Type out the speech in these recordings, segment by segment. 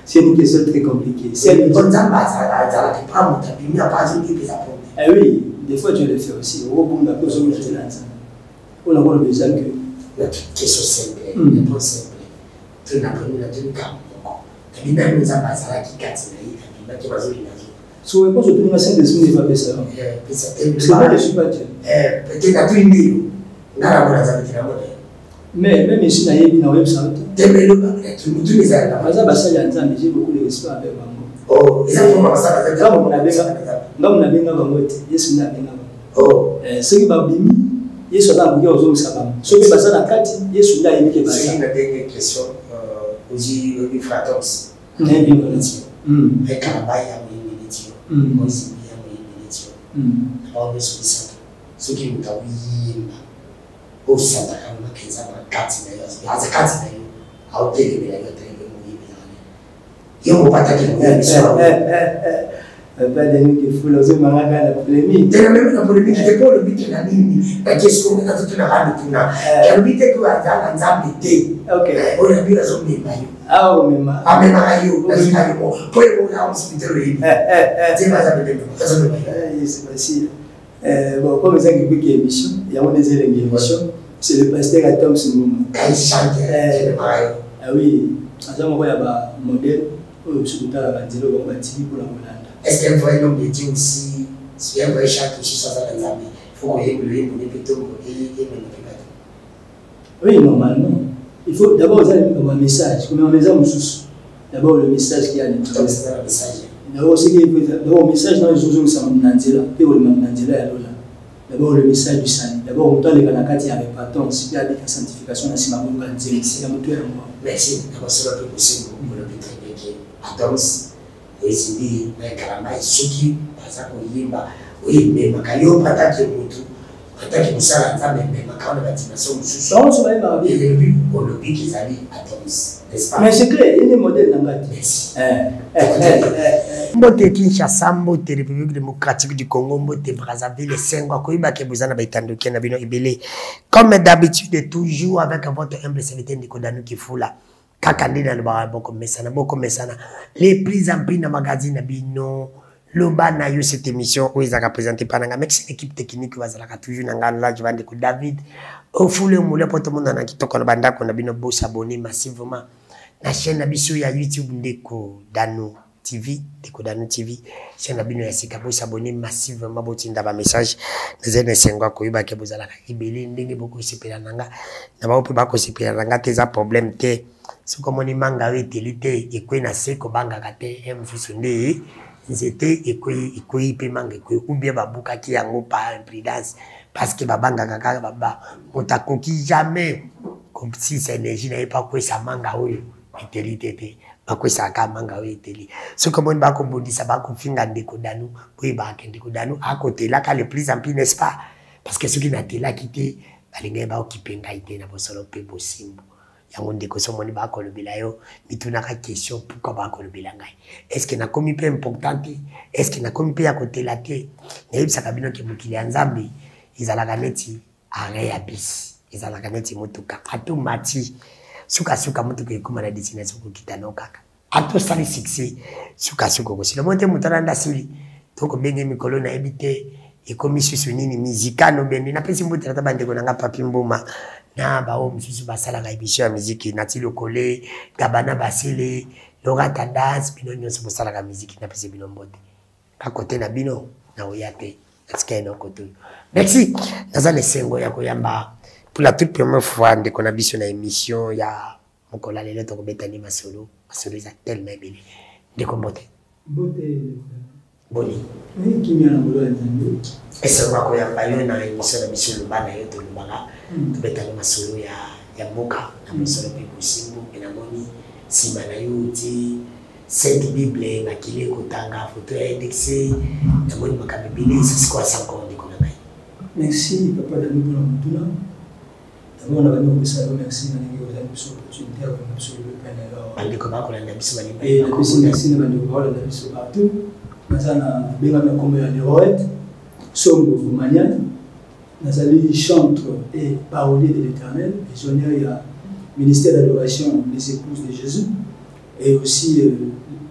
C'est une question très compliquée. C'est une bonne ambassade, pas il n'y a pas de qui eh oui, des fois tu le fais aussi. Au bout d'un peu, on a le besoin que. La question simple, la réponse simple. Tu n'as pas eu la tenue comme moi. Tu n'as pas eu l'ambassade qui casse la vie, qui va se dire. Si on pense au plus simple, c'est une fois ça. C'est pas que je suis pas Dieu. Peut-être à tout une vie. Mais même ici, il y a une ça. J'ai beaucoup de respect avec Bango. Oh, ils ont ça. Non, on a bien avant yes, on a bien avant. Ce qui va bien, yes, on a bien aux hommes savants. Ce qui va ça la carte, yes, on a bien qui va ça. C'est une dernière question. Aussi, les fratos. Avec la baille à moi, aussi bien à moi, ce qui nous a oui, au centre, on a 15 ans, 4 il faut pas attaquer il faut la polémique. Même la polémique qui est pour le but de la ligne, la question de toute la radio, le but est que la Nzambe était. Ok. On a vu la zone de Mayo. Ah, oui, mais. Ah, mais Mayo, la zone de Mayo. Pour le moment, on se met c'est pas ça, la zone de Mayo. C'est facile. Bon, comme ça, il y a une émission, il y a des émissions. C'est le pasteur à Tom Simon. Quand il chante, c'est le Mayo. Ah oui, à ce moment il y a un modèle. Est-ce qu'elle voit un homme de Dieu aussi, si elle voit chaque chose sur sa Nzambe, il faut qu'on ait le oui, normalement. Il faut d'abord un message. Comme un message, d'abord le message qui a le message. D'abord, le message dans les choses d'abord le message du salut. D'abord, on doit aller à la carte avec pardon, si il y a des sanctifications, c'est ma bonne qualité. Merci. D'abord, c'est le possible pour le but. Adams, Ezili, Kalama, Suki, Pazako Yimba, oui, mais Makayo, Pataki Mutu, Pataki Musala, mais Makana, Batination, Susson, et le but, pour le but qu'ils allaient Adams, n'est-ce pas? Mais c'est clair, il est modèle dans la tête. Merci. Mbote Kinshasa, Mbote République démocratique du Congo, Mbote Brazzaville, Senghor, Koiba, Kebuzana, Baitando, Kenabino, Ibele. Comme d'habitude, toujours avec votre humble serviteur Nikodano Kifula. Kakandina le boko mesana les prises en prix dans magazine bino loba na yo cette émission où ils ont présenté par nanga mec équipe technique va zalaka toujours nanga là je vende ko David au foule moule pour tout monde na kitoko na banda ko na bino bo s'abonner massivement na chaîne biso ya YouTube ndeko Dano TV ndeko Dano TV chaîne bino ya sika bo s'abonner massivement botinda ba message nezene sengwa ko yeba ke bozalaka ibeli ndenge boko sepela nanga na ba ope ba ko sepela nanga teza problème te. Ce comme on y manga utilité et quoi na seko banga kate mfusunde nzete et quoi pe manga ou bien babuka ki yango par imprudence parce que babanga kaka baba otakoki jamais comme si cette énergie n'avait pas quoi ça manga oyo utilité te ba quoi ça ka manga oyo utilité ce comme on ba ko bondisa ba ko finga ndeko Dano pour ba ndeko Dano à côté là ka le plus en plus n'est-ce pas parce que ce qui n'a été là quitté balinga ba okipenga ite na bosolo pe bosimbo. Question pourquoi est-ce qu'il n'a commis peu important est-ce qu'il n'a commis peu à côté la tête et ça cabine qui mukili Nzambe ils ala ganeti arrêt abis ils ala ganeti motuka ato mati suka motuka ekoma na destination ko kitano kaka ato sali succès suka ko si le monte mutana ndasili toko benge mikolo na ebite ekomi susu nini mizikano bende na pesi mbote na bande ko nanga papi mboma na bao msusu basala ga émission ya musique nati lokole gabana basile loga tendance bino nyonso basala ga musique na pesi bino mbote ka côté na bino na oyate aska eno koto. Merci nazale sengo ya koyamba pour la toute première fois ndeko na biso na émission ya mokola lelo to kobetani masolo za tellement belle ndeko mbote boni kimia na ngolo nzambe ese ngako ya bayo na émission na biso lubana yo to lubanga tobetani masolo ya mboka na masolo pe kusimbu na moni sima na yo ti Sainte Bible na kile kotanga photo ya indexé na moni makabibili c'est quoi ça encore ndeko na ngai. Merci papa Dano pour mutuna d'abord na bano bisa merci na ngi ozali biso opportunité ya ko biso le panelo andiko ba ko na biso bali et na biso merci na bano ko na biso partout nazana benga na kombe ya Leroy Songo Manian nazali chantre et parolier de l'Éternel visionnaire ya ministère d'adoration des épouses de Jésus et aussi le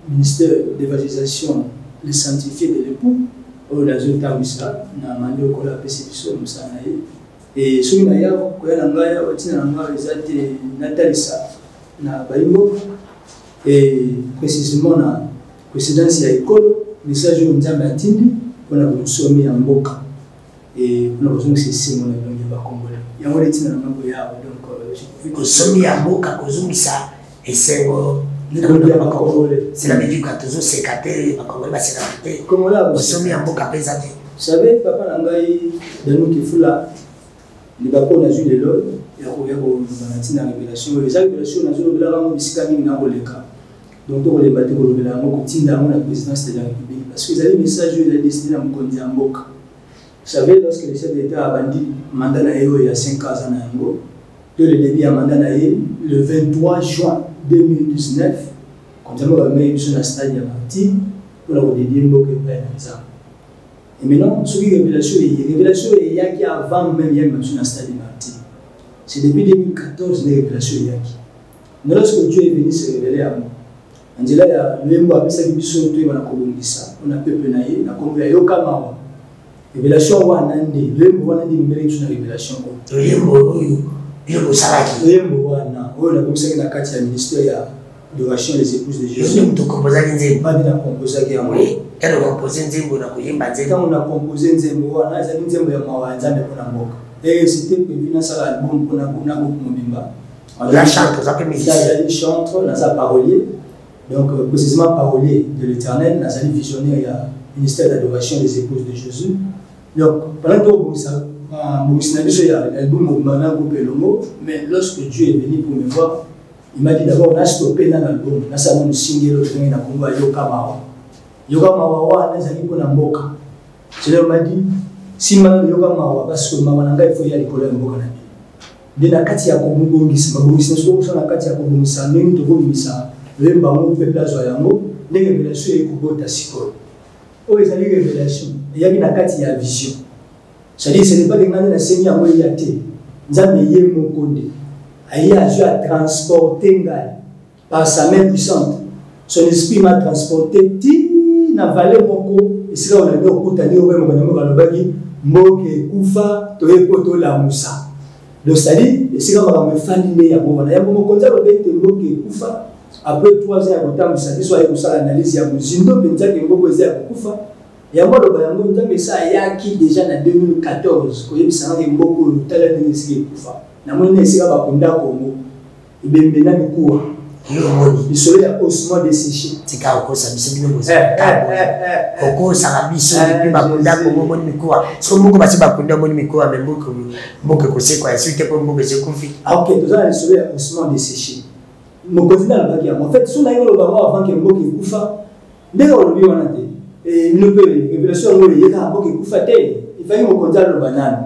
ministère d'évangélisation, les scientifiques de l'époux, la zone Tamisa, na mandi okola PCPSO Musanae, et ceux qui n'ont pas d'angaya, Natalisa, na Baïmo, et précisément la présidence de l'école, message de Nzambatindi, on a consommé en boca, et on a besoin que c'est si mon avion n'est pas congolais. Il y a un petit peu de Nagoya, donc consommé en boca, Kozumisa, et c'est c'est la médic quand toujours c'est caté, c'est caté. Comment là, vous sommes en boca pesante. Vous savez, papa Nangai, dans nous qui font là, les bacons ont eu les lois, et on revient au la révélation. Les révélations, on a eu le rang de Sikami dans le cas. Donc, on les battait au révélateur, on continue dans la présidence de la République. Parce que vous avez le message de la destinée à Mkondi en boca. Vous savez, lorsque le chef d'État a bandit mandat il y a 5 ans à Nango, le début à mandat le 23 juin 2019, quand on a mis sur la stade de parti pour la dédier Mboka et maintenant, ce qui est révélation, il y a qui avant même il y a sur la stade de parti. C'est depuis 2014 les révélations il y a qui. Lorsque Dieu est venu se révéler à moi, on dit là, le mot appelle ça qui sont tous on a Kobongisa, on a peuple naïe, on a convié Yokamawa. Révélation wa nandi, le mot wa nandi numérique sur la révélation. Le mot salaki. Le mot wa na, on a comme ça que la carte du ministère d'adoration des épouses de Jésus. On a composé un pas bien composé un oui, elle a composé un zébo na kuyimba zébo. Quand on a composé un zébo, on a un zébo ya mawa nzambe pona mboka. Et c'était prévu dans ça album pona mobimba. La chante, ça peut musicien. Il chante, on a sa parolier. Donc précisément parolier de l'Éternel, on a sa visionnaire, il y a ministère d'adoration des épouses de Jésus. Donc pendant que mais lorsque Dieu est venu pour me voir, il m'a dit d'abord, on a stoppé dans l'album, on a savon single, on a combat Yokamawa. Yokamawa, on a zali pour Namboka. C'est là où m'a dit, si man Yokamawa, parce que Mamananga, il faut y aller pour Mboka. De la Katia Kobungis, Mabungis, la Katia Kobungis, même de Bongisa, le Mbamou, le Peuple Azoyamo, les révélations et Kubota Siko. Oh, les révélations, il y a une Katia vision. C'est-à-dire que ce n'est pas des gens qui ont enseigné à moi, il y a des gens qui ont transporté par sa main puissante. Son esprit m'a transporté dans la vallée Moko. Et c'est là où on a dit au Koutani, au Bagi, Moke, Koufa, Toyepoto, la Moussa. Donc, c'est-à-dire que c'est là où on a fait l'année à Mouana. Il y a un moment comme ça, on a dit Moke, Koufa. Après 3 ans, on a dit soit il y a une analyse, il y a une zindo, il y a une Koufa. Il y a un moment où ça a qui déjà en 2014, quand il y a beaucoup de talents de Koufa. Il y a un moment où il y a un Congo. Il y a un Koua. Il soleil a osement desséché. C'est quand on s'est mis au Coco, ça a mis sur les Bakunda pour mon Mikoa. Ce que beaucoup de Bakunda, mon Mikoa, mais beaucoup de c'est quoi, c'est que pour beaucoup de conflits. Ah, ok, tout ça, le soleil a osement desséché. Mon continent, en fait, si on a eu le moment avant que Mboke Koufa, dès qu'on le vit, on a dit. Et nous peut révélation il y a un peu qui coufate il fallait me contact le banane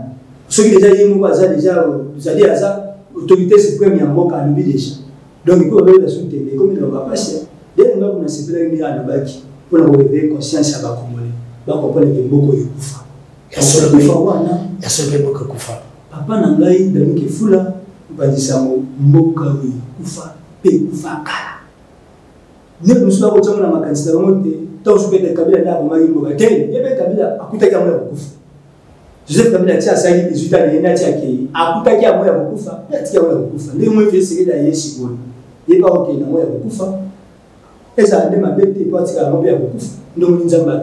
ceux qui déjà y ont déjà c'est-à-dire ça autorité suprême y a beaucoup à lui déjà donc il faut révéler sur télé comme il va passer dès que on a se fait une à le baki pour la réveiller conscience à ba congolais ba comprendre que beaucoup y kufa ya solo kufa wana ya solo beaucoup kufa papa nangai dans que fula ba disa mboka wi kufa pe kufa kala ne nous sommes au temps na makanisa ngote tant je peux Kabila n'a pas mal de quel il y avait Kabila à Kuta Kamwe Kufa Joseph Kabila tia ça il 18 ans il n'a tia qui à Kuta Kamwe Kufa il tia Kufa les moins fait c'est d'ailleurs si bon il pas OK na moi Kufa et ça ne m'a pas été pratiquement bien Kufa donc nous avons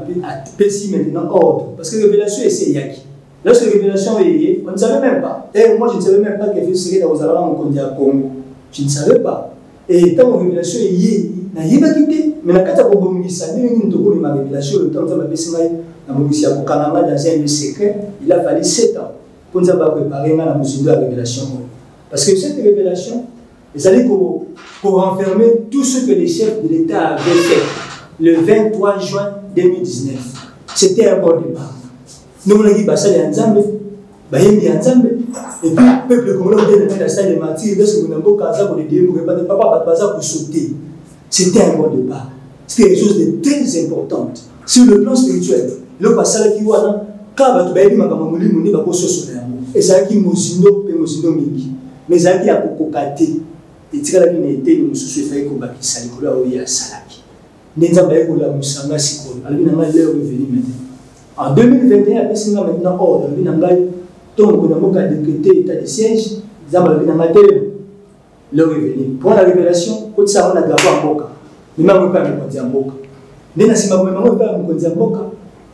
pessi maintenant ordre parce que révélation c'est yaki lorsque révélation est on ne savait même pas et moi je ne savais même pas que c'est dans aux allant au Congo je ne savais pas et tant révélation est na yeba kité mais na kata ko bomisa ni ndoko ni ma révélation le temps ça m'a passé na bomisia ko kananga dans un secret il a fallu 7 ans pour nous avoir préparé na musique de la révélation parce que cette révélation il allait pour renfermer tout ce que les chefs de l'État avaient fait le 23 juin 2019 c'était un bon départ nous on a dit bah ça les Nzambe bah yendi Nzambe et puis peuple congolais on a salle de martyrs lorsque on a beau kaza pour les dire papa pas pour sauter. C'était un bon départ. C'était quelque chose de très important. Sur le plan spirituel, le passage qui voit, quand tu vas dire que tu vas et ça qui mosindo mingi. Mais ça qui a kokate. etikala ki na eteni mosusu efai kobakisa likolo oyo asalaki nde nzambe ayekola mosanga sikoyo alobi na ngai leo revenu maintenant en 2021 apesi nga maintenant ordre alobi na ngai ntongo mokonzi ya mboka adécrété état de siège nzambe alobi na ngai telema leo revenu mpo na révélation kotisa yango na drapo ya mboka memango epai ya mokonzi ya mboka nde na nsima komemango epai ya mokonzi ya mboka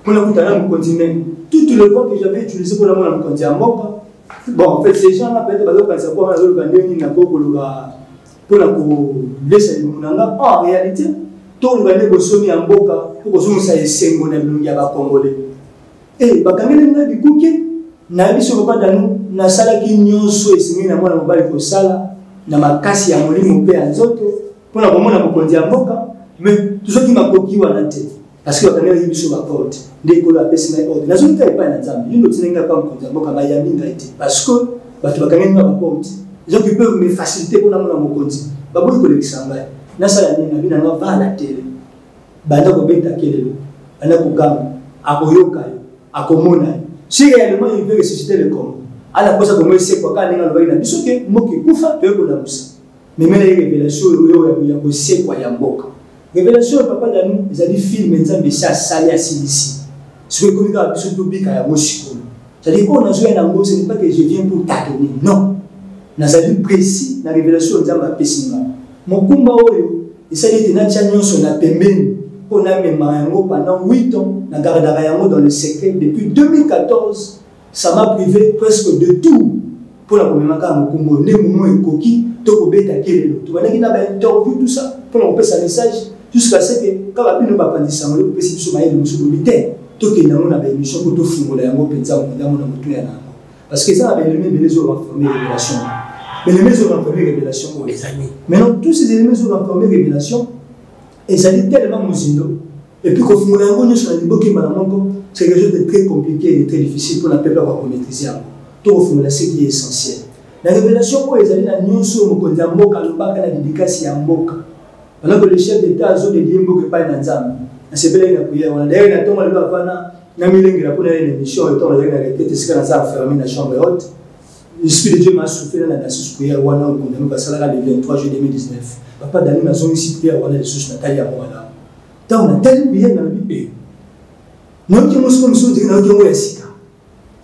mpona kutana mokonzi meme toutes les voies que j'avais utilisées pour la mona mokonzi ya mboka. Bon, en fait, ces gens-là, peut-être, parce que pour laisser les mounanga, en réalité, tout le monde est somi en boka, pour que ça ait 5 monnaies congolais. Et, bakangi les du cookie, n'a pas pas dans nous, n'a sala qui n'y so et c'est na mona mobile ko sala, na makasi ya molimo pe nzoto, pour la mona mokonzi ya mboka, mais tout ce qui m'a coquille ou en tête. Parce que quand on est sur la porte, dès qu'on a passé la porte, la zone n'est pas dans il ne pas comme parce que tu vas gagner la porte. Les gens qui peuvent me faciliter pour la monnaie. Babou il collecte ça. Nasa la nina na va à la télé. Banda ko beta kelelo. Ana ko gam, akoyoka, akomona. Si réellement il veut ressusciter le corps, ala posa ko mwese kwa kana ngalo baina bisoke moki kufa to ko la musa. Mais même les révélations ya ko sekwa ya mboka. Révélation papa d'anou, ils ont dit film nzambe ça sali asili. Ce que comme ça biso bika ya moshiko. C'est-à-dire qu'on a joué dans ce n'est pas que je viens pour t'adonner. Non. Nous avons précis la révélation nzambe pesinga. Mon kumba oyo, et ça dit na chanyo sur la pembeni. On a même pendant 8 ans, na gardara yango dans le secret depuis 2014, ça m'a privé presque de tout. Pour la première fois mon kumba ne momo ekoki to ko beta kelelo. Tu vois na ba interview tout ça pour on passe un message. Jusqu'à ce que, quand la pile ne va pas dire ça, on peut essayer de se marier de monsieur militaire. Tout qui est dans mon émission, pour tout fou, dans mon pétard, dans mon amour, parce que ça, les mêmes les autres formé révélation. Mais les mêmes autres formé révélation, mes amis. Maintenant, tous ces éléments ont formé révélation, et ça dit tellement musindo. Et puis, quand vous avez sur la libre qui m'a c'est quelque chose de très compliqué et de très difficile pour la peuple à maîtriser. Tout au fond, c'est ce qui est essentiel. La révélation, pour les alliés, la nuit sur mon côté, en boca, le bac à la dédicace, en boca. Alors que le chef d'État a dit qu'il ne pas dans Zambie. C'est bien la prière. On a d'ailleurs un temps où on a mis une émission, et on a été enfermé dans la chambre haute. L'Esprit de Dieu m'a soufflé dans la nation prière. On a condamné parce que le 23 juillet 2019. Papa Dani m'a dit ici prière. On a les sources Nathalie à Moana. Tant on a tellement prié dans le pays. Nous qui nous sommes dit que nous avons eu Sika.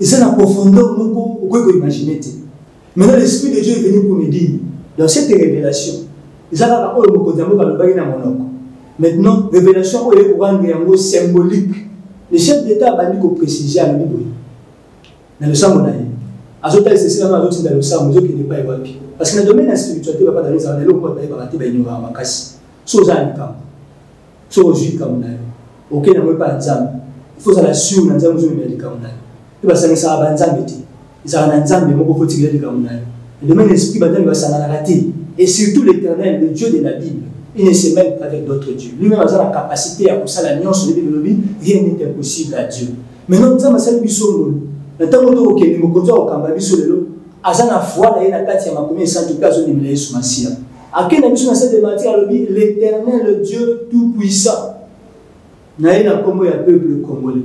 Et ça, la profondeur, nous pouvons imaginer. Maintenant, l'Esprit de Dieu est venu pour me dire, dans cette révélation, maintenant, révélation est symbolique. Le chef d'État a dit qu'on précisait à l'Union. Dans le sang, Azota c'est ça dans le sang, qui n'est pas évalué. Parce que dans le domaine de la spiritualité, il ne va pas dans les années, il va pas dans les années. Soit un camp, soit un juif comme ça. Ok, il n'y a pas de zam. Il faut la suivre dans les années comme ça. Il va s'en aller dans les années. Il va s'en aller dans les années, il faut tirer les comme ça. Le domaine de l'esprit va s'en aller. Et surtout l'Éternel, le Dieu de la Bible, il ne se mêle pas avec d'autres dieux. Lui-même a la capacité à pousser la nuance sur le Bible, rien n'est impossible à Dieu. Maintenant, nous avons fait le temps où nous avons fait le temps, azana foi na yena kati ya makumi santu kazo ni mele Yesu Masia. Akena biso na cette matière l'Éternel, le Dieu tout puissant. Na yena kombo ya peuple congolais.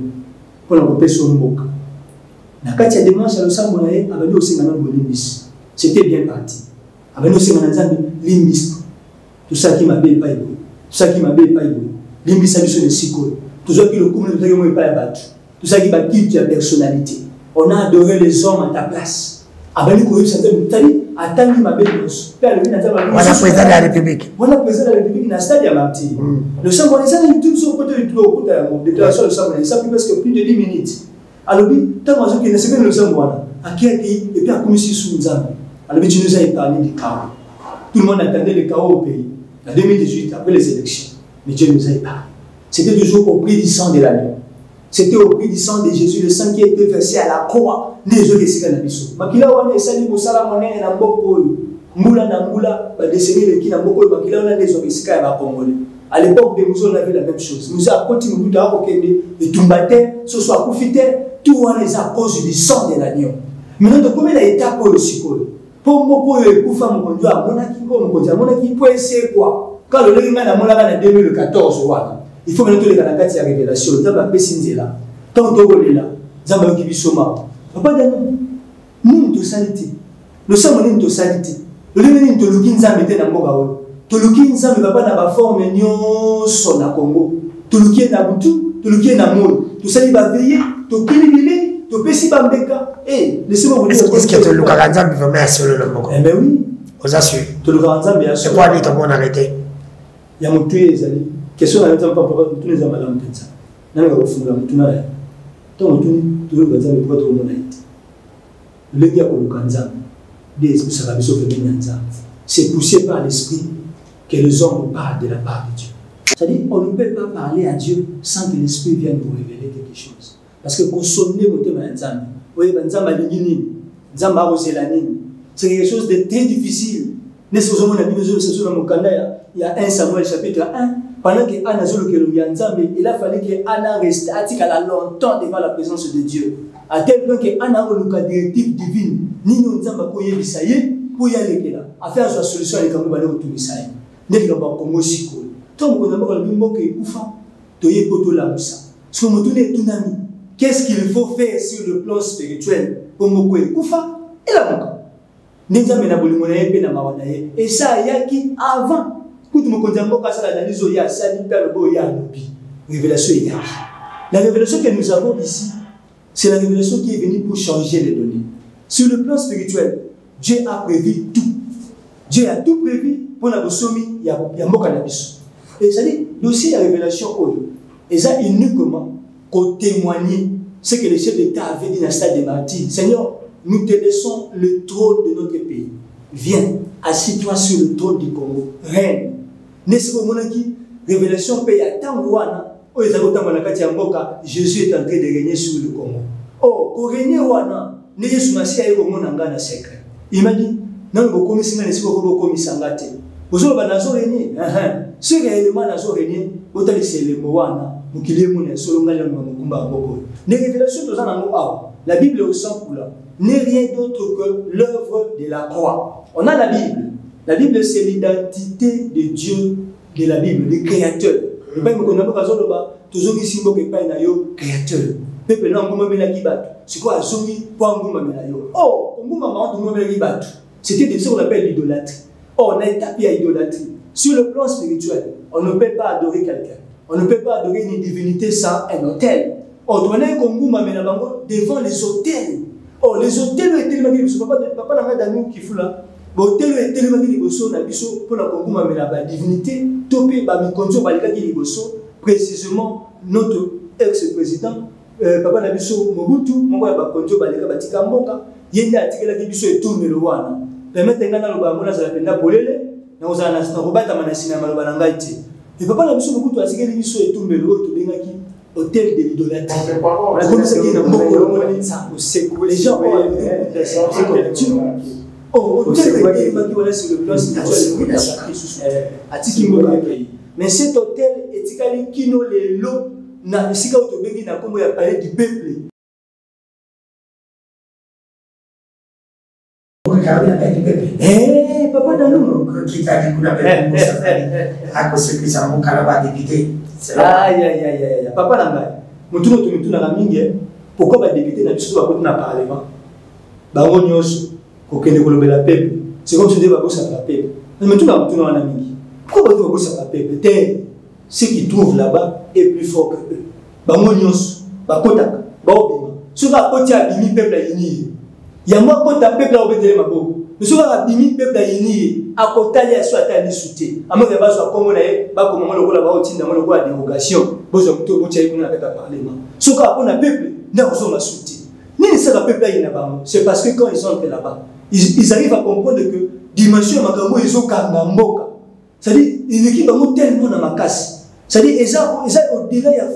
Pour la kopesa mboka. Na kati ya dimanche le sambo na ye abali osengana ngolimbisi. C'était bien parti. Abali osengana nzambe limbisi. Tout ça qui m'appelle pas ébou. Tout ça qui m'appelle pas ébou. Limbisi biso de siko. Tout ça qui le couple de moi pas battu. Tout ça qui va quitter ta personnalité. On a adoré les hommes à ta place. Abali ko yisa nzambe tali atandi mabelos pe alobina nzambe wana président de la République na stade ya Martyr le sang on est YouTube sur côté du tour côté la déclaration de sang on est presque plus de 10 minutes alobi tant mazo qui ne sait pas le sang wana akiaki et puis a commis sous nzambe alobi tu nous as épargné du chaos tout le monde attendait le chaos au pays en 2018 après les élections mais Dieu nous a épargné c'était toujours au prix du sang de l'agneau. C'était au prix du sang de Jésus, le sang qui a été versé à la croix. Les autres qui sont biso. Makila wana esali musala monene na mboko oyo. Mbula na mbula ba décennie le ki na mboko oyo makila wana les autres qui ba congolais. À l'époque de nous on avait la même chose. Nous a continué mutu a kokende et tumbate, ce soit profité, tout wana les à cause du sang de l'agneau. Maintenant de combien d'étapes au sikoyo. Pour mboko oyo ekufa mokonjo a monaki ko mokonjo a monaki po essayer quoi. Quand le lenga na monaka na 2014 wana. Il faut maintenant que les canadiens aient la révélation. Nous avons fait là. Tant que nous là, nous avons fait Papa nous nous salité. Le sang est une salité. Lolenge toluki nzambe te na mboka oyo. Toluki nzambe papa na ba forme nyonso na Congo. Toluki na butu, toluki na molo. Tosali ba veiller, tokilibile, topesi ba mbeka. Laissez-moi vous dire. Est-ce que toluka nzambe vraiment ya solo na mboka? Eh ben oui. Aux assure. Toluka nzambe ya solo. C'est quoi dit ton monde arrêté? Ya mutu ezali. Question na nzambe papa mutu nzambe la mpenza. Nanga ko fungula mutu na ya. To mutu toluka nzambe kwa to mona ite. Legi ya koluka nzambe. C'est poussé par l'esprit que les hommes parlent de la part de Dieu. C'est-à-dire qu'on ne peut pas parler à Dieu sans que l'esprit vienne vous révéler quelque chose. Parce que pour sonner votre nzambe, c'est quelque chose de très difficile. Il y a 1 Samuel chapitre 1. Pendant que Anna il a fallu que Anna reste longtemps devant la présence de Dieu. À tel point que Anna a une directive divine. Nino nzamba ko yebisa ye pour y aller là. Affaire sa solution les kambo bale otumisa ye. Ndeki ka ba Congo siko. Tant que nzamba ko bimbo ke kufa to ye poto la musa. Ce que motune tunami. Qu'est-ce qu'il faut faire sur le plan spirituel pour moko kufa et la moka. Nzamba na bolingo na ye pe na mawana ye. Et ça yaki avant. Kutu mokonzambo ka sala danizo ya sali père bo ya lobi. Révélation ya. La révélation que nous avons ici, c'est la révélation qui est venue pour changer les données. Sur le plan spirituel, Dieu a prévu tout. Dieu a tout prévu pour la bosomi, il y a mboka na biso. Et ça dit, aussi la révélation oyo. Et ça uniquement qu'on témoigne ce que le chef d'État avait dit dans le stade des martyrs. Seigneur, nous te laissons le trône de notre pays. Viens, assis-toi sur le trône du Congo. Règne. N'est-ce pas mon qui révélation paye à Tangouana. Jésus est en train de régner sur le Congo. Oh, pour régner wana. Il m'a dit, non, vous commissionner, vous commissionner. Vous avez un régné. Ce réellement nazo régné, vous avez laissé les moana, vous qui les monnaies, selon la les révélations de la Bible au sang n'est rien d'autre que l'œuvre de la croix. On a la Bible. La Bible, c'est l'identité de Dieu, de la Bible, le créateur. Le Père me connaît pas, toujours ici, créateur. Peuple là, on me l'a dit, c'est quoi, Zomi, pour un oh, on me l'a dit, c'était de ce qu'on appelle l'idolâtrie. Oh, on a établi à l'idolâtrie. Sur le plan spirituel, on ne peut pas adorer quelqu'un. On ne peut pas adorer une divinité sans un autel. Oh, on a devant les autels. Oh, les autels étaient tellement qui papa n'a pas d'amour qui fout là. L'hôtel est tellement qui pour la Congo, la divinité, topé, précisément notre ex-président. Papa na biso Mobutu moko ya bakonjo baleka batika mboka yenda atikela ki biso etumbe lo wana permettre ngana lo ba mona za penda polele na ozana na robata manasina maloba na ngai te et papa na biso Mobutu atikeli biso etumbe lo to bengaki hôtel de l'idolâtrie on a commencé qui na moko lo mona ça les gens oh hôtel de maki wala sur le plan spirituel atiki mboka mais cet hôtel etikali kino lelo na sika otobengi na kombo ya palais du peuple. Papa Danou qui t'a dit qu'on avait à cause que ça mon caraba député. Aïe papa Nanga. Mutuno tumituna na mingi pourquoi ba député na biso ba na parlement. Ba ngonyos ko kende ko lobela peuple. C'est comme si on ba bossa la peuple. Mais mutuna na mingi. Pourquoi ba bossa la peuple? Ce qui trouvent là-bas est plus fort que eux. Bamonios, bakota, baobima. Ce va côté abimi peuple à yini. Yamwa kota peuple à obéter mabo. Mais ce va abimi peuple à yini. À côté il y a soit à discuter. Amo de base à Congo nae, ba comment le gola ba otinda mo le gola dérogation. Bozo mto bocha iko na kata parlement. Ce ka pona peuple na ozoma souti. Ni ça peuple à yina ba. C'est parce que quand ils entrent là-bas, ils arrivent à comprendre que dimension makambo ils ont kamboka. C'est-à-dire, il équipe tellement dans ma casse. C'est-à-dire, ils ont au-delà de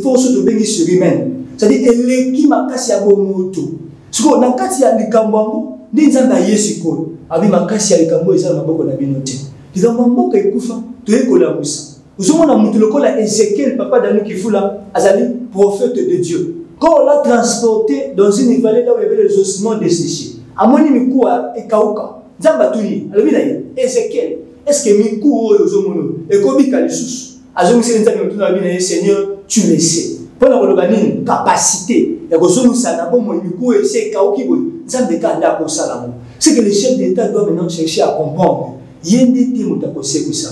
force de béni surhumaine. C'est-à-dire, l'équipe ma casse ya bomoto. Ce qu'on a casse ya likambo, ni nzamba yesiko. Abi ma casse ya likambo ils ont maboko na binote. Likambo mboka ekufa, to ekola musa. Nous sommes dans le local Ézéchiel, papa d'Anou qui fout là, Azali, prophète de Dieu. Quand on l'a transporté dans une vallée là où il y avait les ossements desséchés, à mon imikou et Kaouka, Zamba Touni, Ézéchiel. Est-ce que Mikou et Kobi Kalissus, Seigneur, tu le sais. Pour la capacité, et que nous savons que Mikou et c'est Kaouki, Zambeka n'a pas ça. C'est que les chefs d'État doivent maintenant chercher à comprendre. Il y a des thèmes qui sont ça.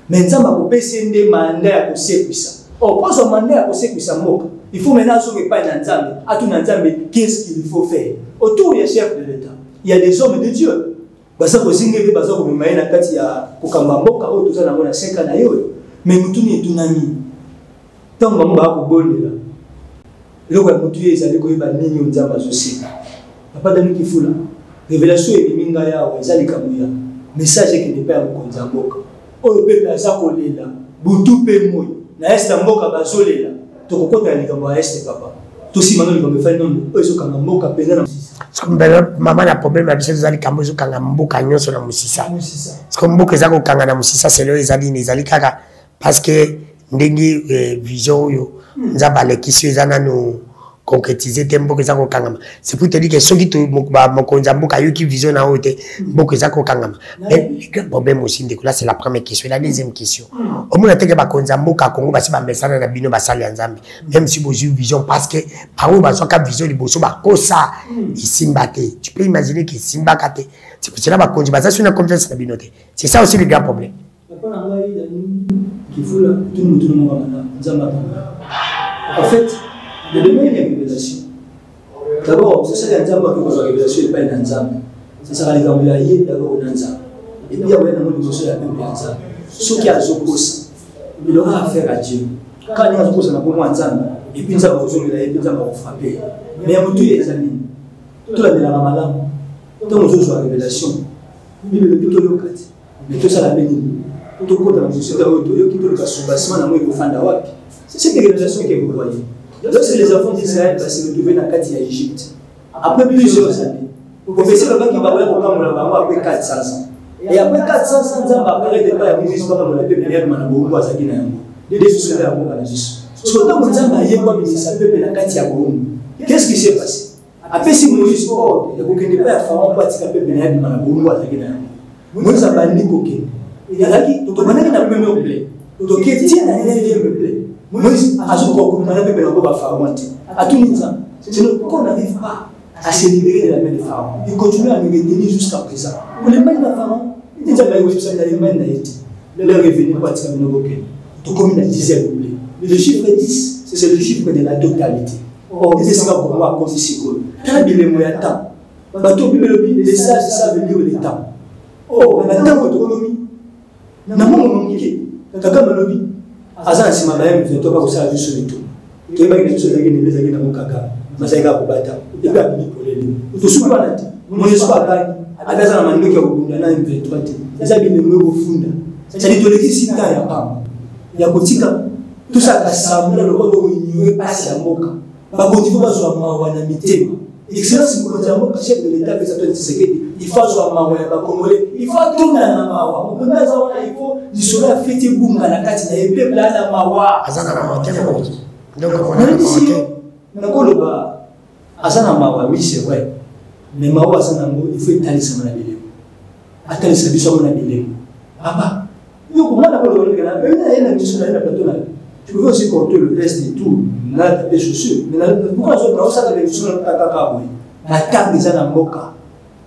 Mais nous avons des mandats qui sont oh, pour ce mandat qui sont il faut maintenant que pas à tout qu'est-ce qu'il faut faire. Autour des chefs de l'État, il y a des hommes de Dieu. Basa ko singe basa ko memaina kati ya kukamba mboka o tuzana mona 5 ans na yo mais mutu ni tunami tango mba ko bonela loko ya mutu ezali ko yeba nini onzamba zosika papa Danu Kifula révélation et minga yawe ezali kamuya message qui n'est pas mokonza mboka o pepe azako lela butu pe moy na esta mboka bazolela tokokota ya likambo ya este papa tosi mano likambo fa non o ezo kanga mboka penza na maman a problème avec ces ali kamozo kanga mboka nyonso na musisa parce que mboka ezako kanga na musisa c'est le ezali kaka parce que ndenge vision yo nzaba lekisi ezana no concrétiser te mboka ezako kangama c'est pour te dire que soki to mokonza mboka yo ki vision na ote mboka ezako kangama mais le problème aussi ndeko là c'est la première question. La deuxième question au moins teke ba konza mboka Congo basi ba mesana na bino basali ya nzambe même si bozu vision parce que par où baso ka vision liboso ba kosa isimba te tu peux imaginer que simba kate c'est pour cela ba konzi basa sur une confiance na bino te c'est ça aussi le grand problème. En fait, le domaine de la révélation. D'abord, c'est ça qui est la révélation et pas une ensemble. C'est ça qui est d'abord une ensemble. Et puis, il y a une révélation et pas une ensemble. Ce qui a Zokos, il aura affaire à Dieu. Quand il y a Zokos, on a pour moi ensemble. Et puis, ça va vous frapper. Mais il y a beaucoup de amis. Tout la la malade. Tant que je la révélation, il est plutôt local. Mais tout ça, la bénédiction. Tout le monde dans la société, qui peut le faire sur le basement, il faut faire la c'est une révélation que vous voyez. Lorsque les enfants d'Israël se retrouvaient dans la carte d'Égypte, après plusieurs années, le professeur qui va voir comment on l'a après 400 ans. Et après 400 ans, après le départ, il y a des comme on l'appelle derrière Manabo, à Sakina. Des sociétés à Mokanajis. Cependant, on a dit que la carte d'Égypte. Qu'est-ce qui s'est passé? Après, si Moïse porte, il y a aucun départ à faire un point qui s'appelle derrière Manabo, à Sakina. Moïse a banni coquin. Il y a qui, tout le monde n'a pas me plaît. Donc, qui tient à me plaît. Moïse a ce qu'on a fait à tout le temps. C'est qu'on n'arrive pas à se libérer de la main de Pharaon. Il continue à nous retenir jusqu'à présent. Pour les mains de Pharaon, il dit que les mains d'Haïti. Leur revenu pour être comme nous. Tout comme il a dit, le chiffre 10, c'est le chiffre de la totalité. Or, c'est ce qu'on va causer ici. Quand il est moyen temps, les sages savent lire le temps. Oh, mais maintenant, autonomie, n'a pas mon piqué. T'as comme un lobby. Azan si ma baye mfeto ba kusala biso bitu ke ba ngi tsola ngene leza ngina mukaka masaika kubata ebe abili polele to suba nati mone suba bani abaza na mandoki ya kubunda na mfeto bati eza bile mwe bofunda tsali to lekisi ta ya pamba ya kotika tout ça ka samula lo ko nyiwe pasi ya mboka ba kondivo ba zo mawa na mitema excellence ko za mboka chef de l'état pesa to Tshisekedi il faut zo mawa ya ba congolais il faut tuna na mawa mukunda za wana il faut disola fete bunga na kati na ebe blana mawa azana na motema donc on a dit na ko lo ba azana mawa oui c'est vrai mais mawa azana ngo il faut étalisa na bilemo atalisa biso na bilemo papa yo ko mala ko lo ngana be na disola na plateau na tu veux aussi compter le reste et tout là des chaussures mais pourquoi je prends ça avec sur la kaka boy la table za na mboka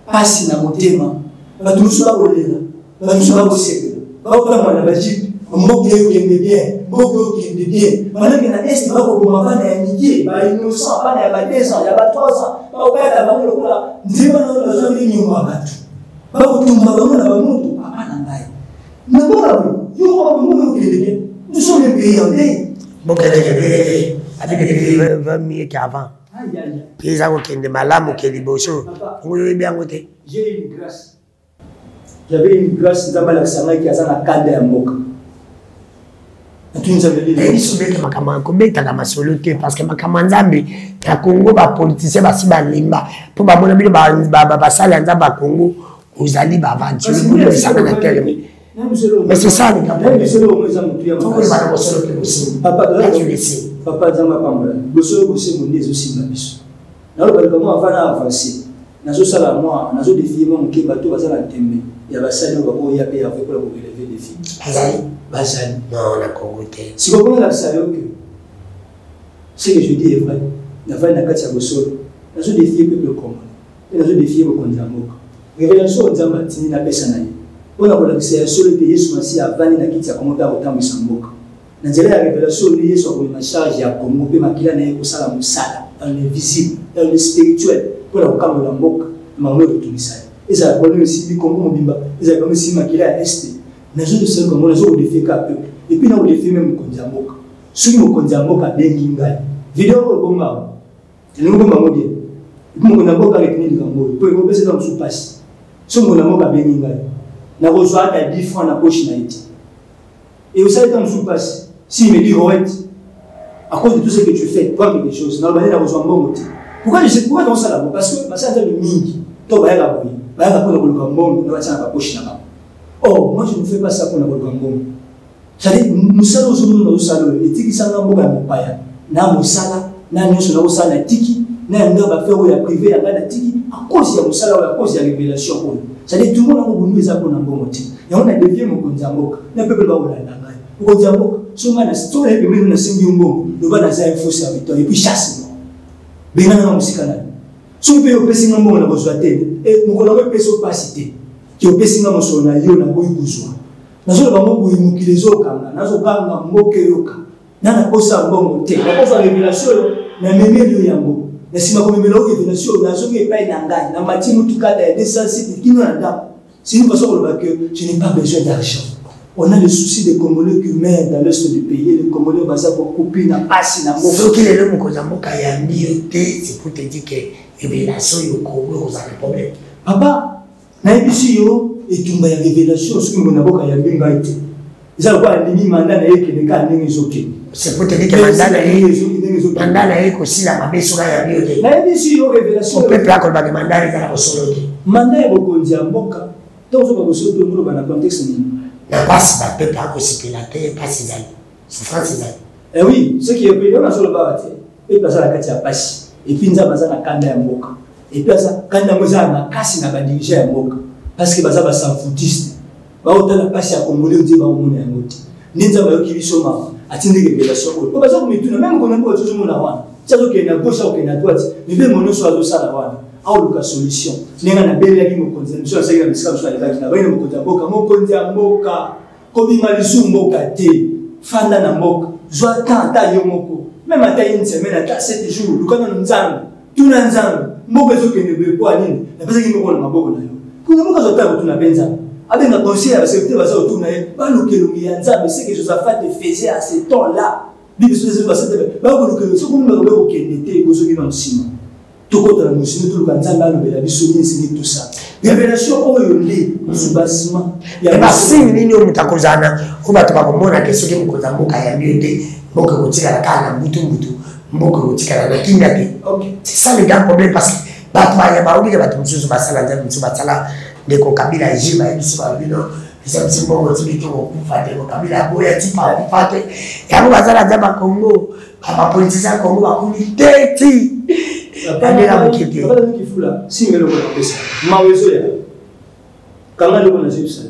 pasi na motema batu musula ko lela batu musula ko sekela baoka mwana bajibu mboka yo kende bien mboka yo kende bien manake na est ba ko mabana ya midi ba innocent bana ya ba 2 ans ya ba 3 ans baoka ta ba ko kula nzima na bazo ni nyuma batu ba ko tumba ba na ba muntu papa na ngai na bora yo ko mboka yo kende bien nous sommes les pays en dé mboka de avec 20 mieux qu'avant pays à aucun de malamu que liboso on est bien côté j'ai une grâce. J'avais une grâce dans la sanga qui a ça cadre à Moka. Tu nous avais dit que ma camarade Kobeta na masoloté parce que ma camarade Nzambe na Congo ba politicien ba si ba limba pour ba mona bino ba sala nzamba Congo ozali ba aventure pour le sanga na terre mais c'est ça les gars c'est le moment faut que ba masoloté aussi papa Nzamba pambola bosolo bosé mon des aussi babiso na lo ba comment avancer nazo sala moi nazo défier mon ke bato bazala tembe ya basali bako ya pe ya pour relever des filles basali non la Congoté si vous voulez la savoir que ce que je dis est vrai la fin na kati ya bosolo nazo défier peuple congolais et nazo défier le konzamoka révélation nzamba tini na pesa na ye on a kolakisa solo de Yesu Masi avani na kiti ya komota otambwisa mboka na nzela ya révélation ni Yesu akomema charge ya Kongo mpe makila na ye kosala mosala dans l'invisible dans le spirituel pour la kokambola mboka mango kotumisa ye ezala kolongo esimbi Kongo mobimba ezala kolongo esimbi makila ya este nazo de Kongo nazo kodefie ka peuple et puis na kodefie même mokonzi ya mboka soki mokonzi ya mboka abengi ngai video oyo ebonga elingi bomba ngo bien mokonzi ya mboka aretini likambo oyo mpo ekopesa eza mosusu pasi soki mokonzi ya mboka abengi ngai nakozwa ata 10 francs na poche na ye te et osala eza mosusu pasi s'il me dit Roët à cause de tout ce que tu fais toi quelque chose na lobani nakozwa mbongo te pourquoi dans ça là parce que masala nzambe mingi to bayaka boye bayaka mpona koluka mbongo na batia na bapoche na bango oh moi je ne fais pas ça mpona koluka mbongo c'est-à-dire mosala ozomona na osala oyo etikisanga mboka ya mopaya na mosala na nyonso na osala na tiki na yanga bafere oyo ya privé yanga na tiki à cause ya mosala oyo à cause ya révélation oyo c'est-à-dire tout le monde akobundu eza mpona mbongo te yango na devie mokonzi ya mboka na peuple bakolanda ngai mokonzi ya mboka songa na story pembeni nasengi yo mbongo loba naza un faux serviteur et puis chasse moi bengana na mosika na soki mpe opesi nga mbongo na kozwa te mokolo yango epesi opasi te ki opesi nga mosolo na yo nakoyi kozwa nazoloba ngo boye mokili ezokanga nazokanga mboka eyoka na nakosa mbongo te nakozwa révélation oyo namemeli yo yango na nsima komemela oyo révélation oyo nazongi epai na ngai na mati motukata ya 200 kino na ndako sini façon koloba que je n'ai pas besoin d'argent. On a le souci des Congolais qui meurent dans l'est du pays. Les Congolais basés pour couper na passe na mboka. Ce qui est le mokoza mboka ya mbioté, c'est pour te dire que révélation yo Congo vous avez problème. Papa, na ebisi yo etumba ya révélation ce qui mona mboka ya mbinga ite. Ils ont quoi nimi mandat na yeke ne ka ndenge zoke. C'est pour te dire que mandat na yeke aussi la mabeso ya mbioté. Na ebisi yo révélation. Peuple la kolba de mandat eza na solo te. Mandat ya bokonzi ya mboka. Donc on va vous sauter dans le contexte ni. La passe va peuple à cause la terre passe les années. Souffrance les années. Eh oui, ce qui est payé on a sur le bas et pas ça la katia passe. Et puis nous avons ça la kanda ya mboka. Et puis ça kanda moza na kasi na ba diriger ya mboka. Parce que baza ba sans foutiste. Ba autant la passe ya congolais on dit ba mona ya mboka. Ninza ba yoki biso ma atinde révélation ko. Ba baza ko mituna même qu'on a pas toujours mona wana. Ça donc il y a gauche ou il y a droite. Mais même mon so azo sala wana. Auluka solution. Nenga na bele yaki mokonzi. Mso aseka misika mso alaki na bana mokonzi ya mboka. Mokonzi ya mboka. Kobima lisu mboka te. Fanda na mboka. Zwa tanta yo moko. Même ata une semaine ata 7 jours. Lukana nzambe. Tuna nzambe. Mboka ezokende beko anini. Na pesa ki moko na maboko na yo. Kuna mboka zota kutuna benza. Abenga conseiller à la sécurité baza autour na ye. Ba lukelungi ya nzambe c'est que Josaphat faisait à ce temps-là. Bible se va cette ba ko lukelu. So kuma ba ko kende te ko soki na nsima. Toko la musine tout le kanzamba alobela biso ni singi tout ça. Révélation oyo ndi subasima ya basini nini o mutakozana ko bato ba komona ke soki mukoza mboka ya mbiote mboka kotika la kana mbutu mboka kotika la kinga te. OK, c'est ça le grand problème parce que bato ba ya ba obi bato mususu basala nzambe mususu basala ndeko kabila jiba biso ba bino bisa mbongo tibito kufa te ko kabila boya tipa kupate ya ko basala nzamba Congo ba politicien Congo ba unité Kandela mukiti. Kama nini kifula? Si mbele kwa pesa. Mawezo ya. Kama ndio kuna zipsa.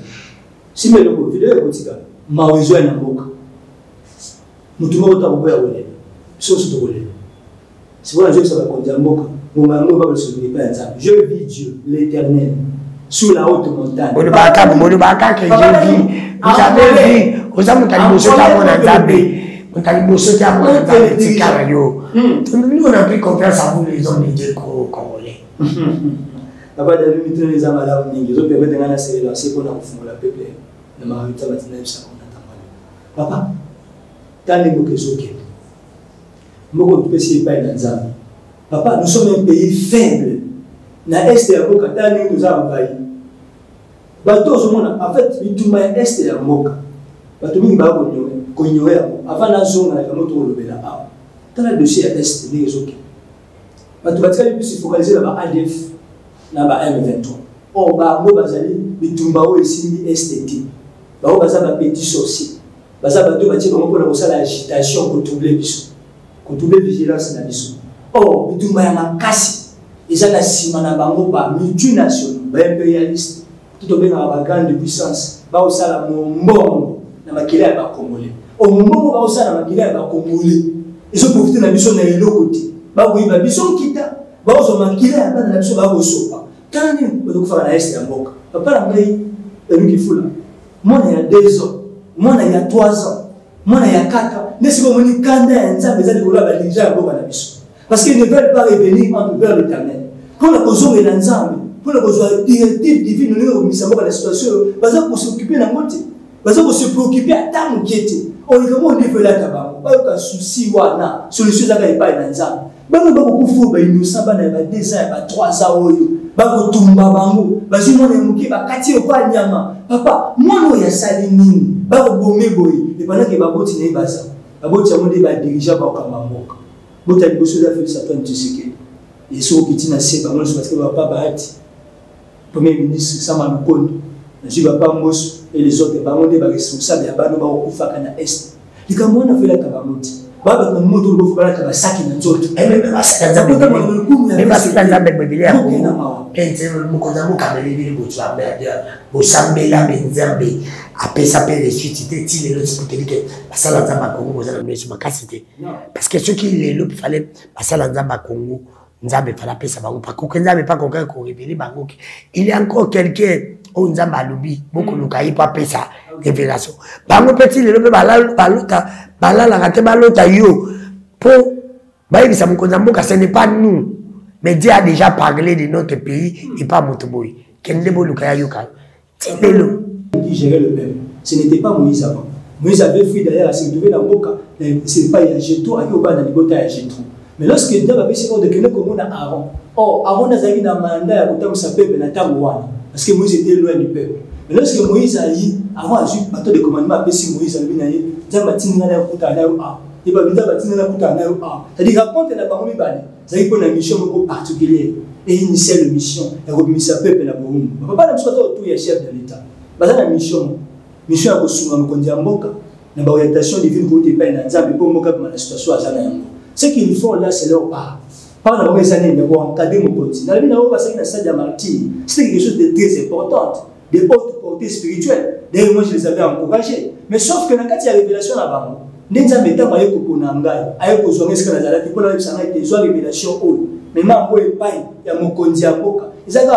Si mbele kwa video kutika. Mawezo ya mboka. Mtu mmoja utakuwa wewe. Sio sio wewe. Si voilà je sais pas quand mboka. Ngoma ngoma ba se pas nzambe. Je vis Dieu, l'Éternel, sur la haute montagne. Bono baka que je vis. Vous avez vu, vous avez entendu ce qu'a mon nzambe. On a dit que à moi, nous on a pris confiance à vous les hommes de Dieu congolais. Papa David mituna les amala nyingi zo pembe ngana sele c'est pour na kufungula peuple na mahita batina bisa kona tamala. Papa tani boke zoke. Moko tupesi pas na nzambe. Papa nous sommes un pays faible. Na est ya boka tani nous avons bayi. Bato zo mona en fait bituma est ya boka. Bato mingi ba konyoya avant la zone avec moto lobela a tala dossier est les OK bato batika plus focaliser là ba ADF na ba M23 o ba ngo bazali bitumba o esindi STT ba o baza ba petit sorcier baza bato batika ngo pona kosala agitation ko troubler biso ko troubler vigilance na biso o bitumba ya makasi ezala sima na bango ba multinational ba impérialiste tout benga ba grande puissance ba o sala mbongo na makila ya ba Congolais au moment où ça na makila ya ba Congolais ils ont profité na biso na eloko te ba koyiba biso kita ba ozo makila ya bana na biso ba kosopa Quand on fait la est en boca, papa l'a dit, il faut là. Moi, il y a 2 ans, moi, il y a 3 ans, moi, il y a 4 ans. N'est-ce pas, on dit, quand il y a un temps, les gens va déjà à boca la mission. Parce qu'ils ne veulent pas revenir vers l'éternel. Quand on a besoin de l'ensemble, pour la besoin de directive divine, nous sommes dans la situation, pour s'occuper de la moitié, pour se préoccuper à temps qui était. On est comment on est là d'abord, pas de souci, wana, solution ça n'est pas l'ensemble. Bango beaucoup fou, ba innocent, ba na ba 2 ans, ba 3 ans oyo, ba ko tumba bango, ba zimo na muki ba kati kwa nyama. Papa, moi no ya sali nini, ba ko bomé boy, et pendant que ba boti na baza. Ba boti amonde ba dirigeant ba ka mamoka. Bota liboso da Félix Antoine Tshisekedi. Et so petit na se ba mo parce que papa ba ati. Premier ministre Sama Lukonde, je papa Mos et les autres ba monde ba responsable ya ba no ba ko faka na est. Likambo na fela ka ba moti. Baba na moto ndo fubala ka basaki na nzoto. Même basaki na Biblia. Ente mukonza mukameli botwa merde. Bosambela benzambe. Apesa pe les suites ti les autres pour que basala nzamba Congo bozana mnesu makasite. Parce que ceux qui les loup fallait basala nzamba Congo. Nzambe fala pesa bango pa kokenza pas quelqu'un ko révéler bango. Il y a encore quelqu'un au nzamba lubi beaucoup lukai pa pesa révélation. Bango petit le lobe balota balala kate balota yo pour baïbisa mukonza mboka ce n'est pas nous mais Dieu a déjà parlé de notre pays et pas Motoboy. Kende bo lukaya yoka. Tibelo qui gérait le peuple. Ce n'était pas Moïse avant. Moïse avait fui derrière à se retrouver dans Boka. Ce n'est pas Yajeto à Yoba dans les Bota Yajeto. Mais lorsque Dieu avait décidé de créer comme Aaron, or Aaron a eu un mandat à côté de sa peuple dans Tarouana, parce que Moïse était loin du peuple. Mais lorsque Moïse a eu, Aaron a eu un bateau de commandement appelé Moïse a eu, Dieu m'a dit n'a pas et pas Dieu m'a dit n'a pas c'est-à-dire raconte la parole bale, c'est pour une mission beaucoup particulière et initier la mission et remettre sa peuple na Burundi. Papa n'a pas tout les chefs de l'État. Basa la mission à kosunga mokonzi mboka na ba orientation divine pour te payer na Nzambe pour moka na situation à Zana yango. Ce qu'ils font là, c'est leur part. Pendant les années, ils vont encadrer mon petit. Dans la vie, ils vont passer dans la salle de martyr. C'était quelque chose de très important, de haute portée spirituelle. D'ailleurs, moi, je les avais encouragés. Mais sauf que dans le cas de la révélation là-bas, les gens ne sont pas là pour nous aider. Pour nous aider, pour nous aider, pour nous révélation. Mais moi, je ne sais pas, il y a mon conduit à Boka. Ils ont dit que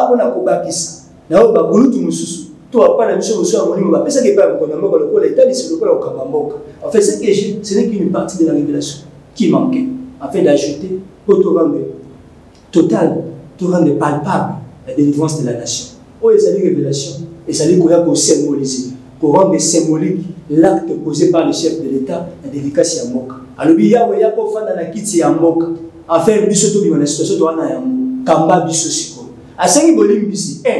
nous avons dit que toi, pas la mission de soi, on va penser que pas mon conduit à l'État, c'est le cas de en fait, ce n'est qu'une partie de la révélation qui manquait, afin d'ajouter pour te rendre total, te rendre palpable la délivrance de la nation. Oh, il y a des révélations, et ça dit qu'on a symboliser, pour rendre symbolique l'acte posé par le chef de l'État, la dédicace à Moka. Alors, il y a un peu de la kiti à Moka, afin de se trouver dans la situation de Kamba Bissosiko. À 5 volumes ici, 1,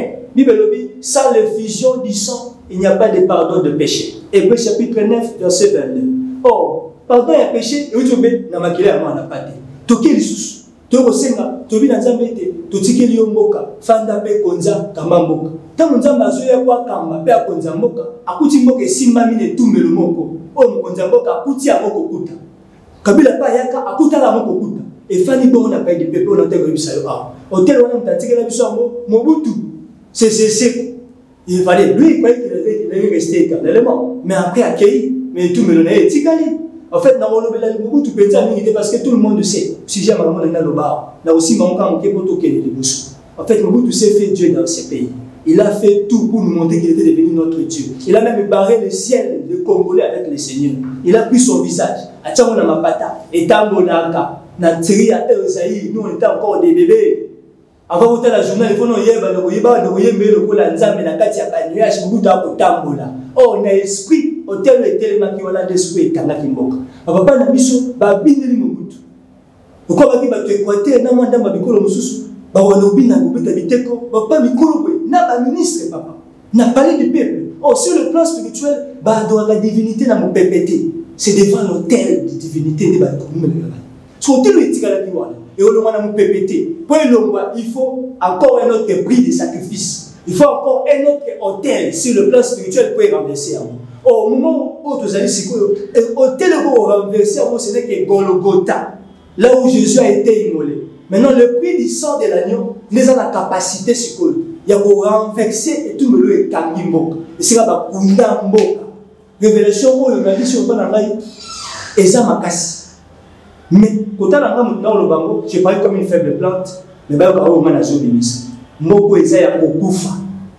sans l'effusion du sang, il n'y a pas de pardon de péché. Hébreux chapitre 9, verset 22. Or, pardon et péché, et vous avez na makila ya mwana pate. Toki lisusu, to kosenga, to bi na Nzambe te, to tikeli yo mboka, fanda pe konza kamba mboka. Tango Nzambe azoya kwa kamba pe akonza mboka, akuti mboka esimbami ne tumbelo moko. O mokonza mboka akuti ya moko kuta. Kabila pa yaka akuta la moko kuta. Et fani bon na paye de pepe on entend biso yo ah. Hôtel wana mtatikela biso Mobutu. C'est il fallait lui il est resté éternellement, mais après accueilli, mais tout me donnait tikali. En fait, parce que tout le monde sait. Si j'ai aussi en fait, Mobutu s'est fait Dieu dans ces pays. Il a fait tout pour nous montrer qu'il était devenu notre Dieu. Il a même barré le ciel de Congolais avec le Seigneur. Il a pris son visage. Nous, on était encore des bébés. Avant de la journée, il faut nous oh, on a esprit, hôtel et tellement qui ont l'esprit, quand la kimboka. Papa n'a mission, babineli Mobutu. Pourquoi tu vas te équater, n'a pas d'âme à Bikolo Moussou, Bawanobina, Bobita Biteko, Papa Mikolo, n'a pas ministre, papa. N'a parlé du peuple. Oh, sur le plan spirituel, dans la divinité dans mon PPT. C'est devant l'hôtel de divinité de Bakoumé. Sur l'hôtel de Tigalabiwana. Et au long de mon PPT. Pour le il faut encore un autre prix de sacrifice. Il faut encore un autre hôtel sur le plan spirituel pour y renverser. Au moment où vous allez s'y hôtel pour renverser, ce n'est que Golgotha, là où Jésus a été immolé. Maintenant, le prix du sang de l'agneau, nous avons la capacité, il y a pour renverser et tout le monde est Kangimboka. Et c'est là que Kundamboka. Révélation, il y a dit sur le plan de et ça m'a cassé. Mais quand on a le bango, je parle comme une faible plante, mais il y a un moko eza ya kokufa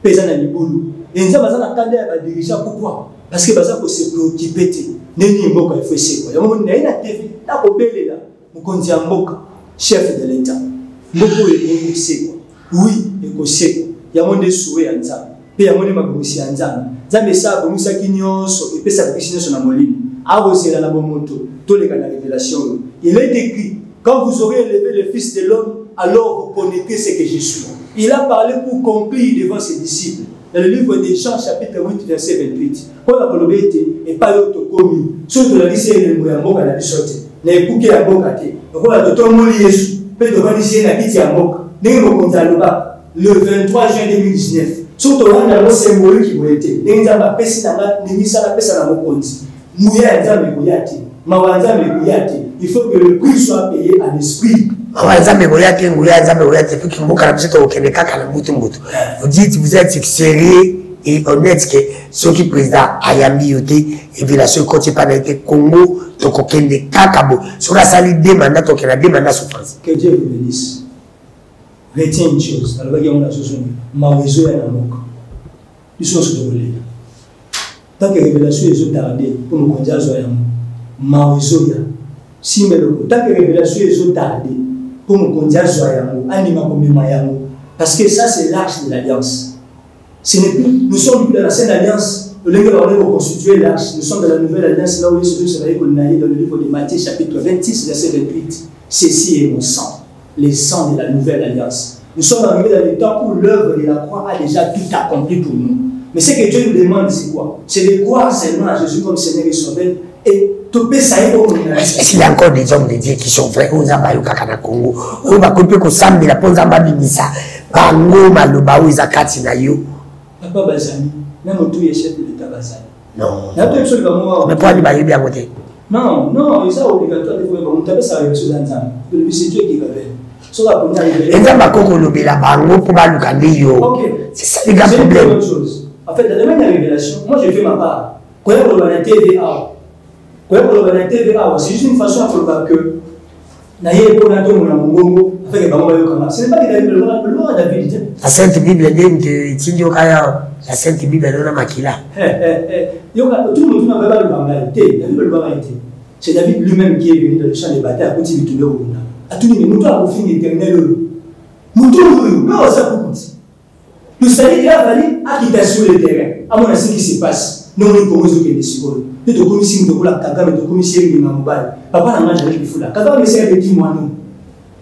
pesa na libulu enza baza na kanda ya badirija pourquoi parce que baza ko se préoccuper te neni mboka il faut sekwa yango na ina TV ta ko belela mokonzi ya mboka chef de l'état mboka e sekwa oui e ko sekwa yango nde souhait ya nzambe pe yango nde makomisi ya nzambe nzambe sa bomusaki nyonso epesa bikisi nyonso na molimo awosela na bomoto toleka na révélation il est écrit quand vous aurez élevé le fils de l'homme alors vous connaîtrez ce que je suis. Il a parlé pour conclure devant ses disciples. Dans le livre de Jean, chapitre 8, verset 28. Quand la colombe et pas l'autre commis, surtout la lycée et le mouyambo à la bichotte, n'a écouté à Bokate. Donc, on a tout le monde Yesu, peut devant lycée la petite Yamok, le 23 juin 2019. Surtout, on a un symbole qui m'a été. N'enza ma pesi n'a n'imisa la pesa na mokonzi. Mouya enza me goyate. Mawanza me goyate. Il faut que le prix soit payé à l'esprit. Vous dites, vous êtes sérieux et honnête que ceux qui président Ayambi Yoté et Villation Côte pas été Congo, Tokokende Kakabo, sur la salle des mandats, Tokena des mandats souffrance. Que Dieu vous bénisse. Retiens une chose, alors il y a une chose, ma réseau est à Moka. Ils sont sur le lit. Tant que révélation est tardée pour nous conduire à Zoyam, ma réseau est si mais tant que révélation est tardée pour nous conduire à Zoyam, anima comme Mayamo, parce que ça c'est l'arche de l'alliance. Ce n'est plus, nous sommes plus dans la Sainte Alliance. Le livre va constituer l'arche. Nous sommes dans la nouvelle alliance, là où il se trouve dans le livre de Matthieu, chapitre 26, verset 28. Ceci est mon sang, les sangs de la nouvelle alliance. Nous sommes arrivés dans le temps où l'œuvre de la croix a déjà tout accompli pour nous. Mais ce que Dieu nous demande, c'est quoi? C'est de croire seulement à Jésus comme Seigneur et Sauveur et topé ça est au monde. Est-ce qu'il y a encore des hommes de Dieu qui sont vrais? On a baillé au Kakana Congo. On va couper qu'on s'amène la ponza babinisa. Bango maloba ou izakati na yo. Papa Bazani, même tout est chef de l'État Bazani. Non. Mais pourquoi il va y bien côté? Non, non, c'est obligatoire de faire. On tape ça avec ce dansant. C'est Dieu qui révèle. Sur la première révélation. Et dans ma coco lobela bango pour ba lukande yo. Ok. C'est ça les gars problème. Autre chose. En fait, dans le domaine de la révélation, moi je fais ma part. Quand on va la TVA, c'est juste une façon pour que naïe pour nato mon amongo avec bango yo. Ce n'est pas que le loi David. La Sainte Bible dit que Tindio Kaya, la Sainte Bible non makila. Tout le monde n'a pas le banalité, David le banalité. C'est David lui-même qui est venu dans le champ de bataille à côté de tout le monde. À tout le monde, nous avons fini éternel. Nous tous, nous avons le salut il a fallu à quitter sur le terrain. À mon avis, ce qui se passe, nous nous commençons à décider. Nous avons commis de la Kagame, nous avons commis de Mambal. Papa n'a pas de qui fout là. Kagame, c'est un petit moi nous.